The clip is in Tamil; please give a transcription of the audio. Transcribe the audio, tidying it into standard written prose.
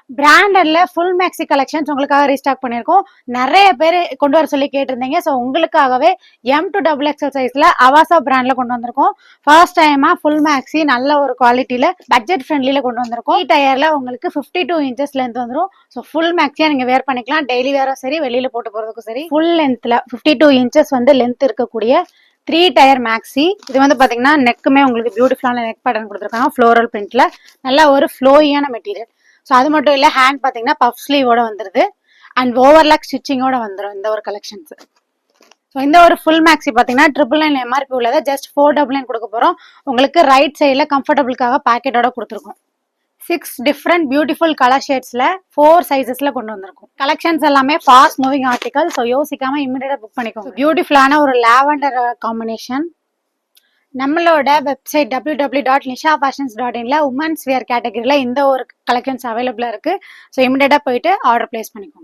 பிராண்டட்ல ஃபுல் மேக்ஸி கலெக்ஷன்ஸ் உங்களுக்காக ரீஸ்டாக் பண்ணியிருக்கோம். நிறைய பேர் கொண்டு வர சொல்லி கேட்டிருந்தீங்க. ஸோ உங்களுக்காகவே M2XXL சைஸ்ல அவாசா பிராண்ட்ல கொண்டு வந்திருக்கோம். ஃபர்ஸ்ட் டைமா ஃபுல் மேக்ஸி நல்ல ஒரு குவாலிட்டியில பட்ஜெட் ஃப்ரெண்ட்லியில கொண்டு வந்திருக்கோம். டயர்ல உங்களுக்கு 52 இன்ச்சஸ் லென்த் வந்துடும். ஸோ ஃபுல் மேக்ஸியா நீங்க வேர் பண்ணிக்கலாம். டெய்லி வேரும் சரி, வெளியில போட்டு போறதுக்கும் சரி. ஃபுல் லென்த்ல 52 இன்ச்சஸ் வந்து லென்த் இருக்கக்கூடிய 3 டயர் மேக்ஸி. இது வந்து பாத்தீங்கன்னா நெக்குமே உங்களுக்கு பியூட்டிஃபுல்லான நெக் பேட்டர்ன் கொடுத்துருக்காங்க. ஃப்ளோரல் பிரிண்ட்ல நல்ல ஒரு ஃப்ளோயியான மெட்டீரியல். ஸோ அது மட்டும் இல்ல, ஹேண்ட் பாத்தீங்கன்னா பஃப் ஸ்லீவோட வந்துருது அண்ட் ஓவர்லாக் ஸ்டிச்சிங்கோட வந்துடும் இந்த ஒரு கலெக்ஷன்ஸ். ஸோ இந்த ஒரு ஃபுல் மேக்ஸி பாத்தீங்கன்னா 999 எம்ஆர்பி உள்ளதை ஜஸ்ட் 499 கொடுக்க போறோம். உங்களுக்கு ரைட் சைட்ல கம்ஃபர்டபுளுக்காக பேக்கெட்டோட கொடுத்துருக்கோம். 6 டிஃப்ரெண்ட் பியூட்டிஃபுல் கலர் ஷேட்ஸ்ல 4 சைசஸ்ல கொண்டு வந்திருக்கும். கலெக்ஷன்ஸ் எல்லாமே ஃபாஸ்ட் மூவிங் ஆர்டிகல். ஸோ யோசிக்காம இமிடியேட்டா புக் பண்ணிக்கோங்க. பியூட்டிஃபுல்லான ஒரு லாவெண்டர் காம்பினேஷன். நம்மளோட வெப்சைட் www.nishafashions.inல உமன்ஸ் வேர் கேட்டகரியில இந்த ஒரு கலெக்ஷன்ஸ் அவைலபிளா இருக்கு. ஸோ இமிடியேட்டா போயிட்டு ஆர்டர் பிளேஸ் பண்ணிக்கோங்க.